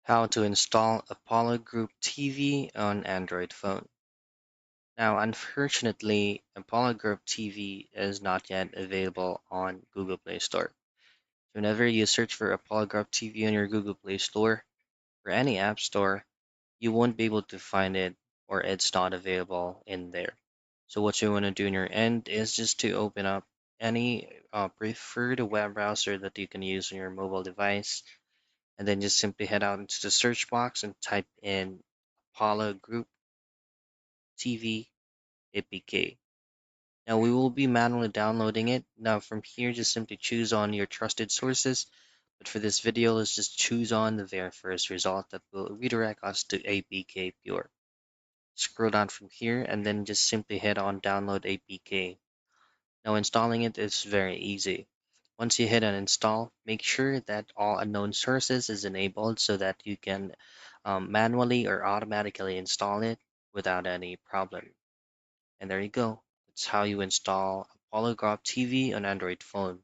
How to install Apollo Group TV on Android phone. Now, unfortunately, Apollo Group TV is not yet available on Google Play Store. So whenever you search for Apollo Group TV on your Google Play Store or any app store, you won't be able to find it or it's not available in there. So what you want to do on your end is just to open up any preferred web browser that you can use on your mobile device, and then just simply head out into the search box and type in Apollo Group TV APK. Now we will be manually downloading it. Now from here, just simply choose on your trusted sources. But for this video, let's just choose on the very first result that will redirect us to APK Pure. Scroll down from here and then just simply hit on download APK. Now installing it is very easy. Once you hit on install, make sure that all unknown sources is enabled so that you can manually or automatically install it without any problem. And there you go. That's how you install Apollo TV on Android phone.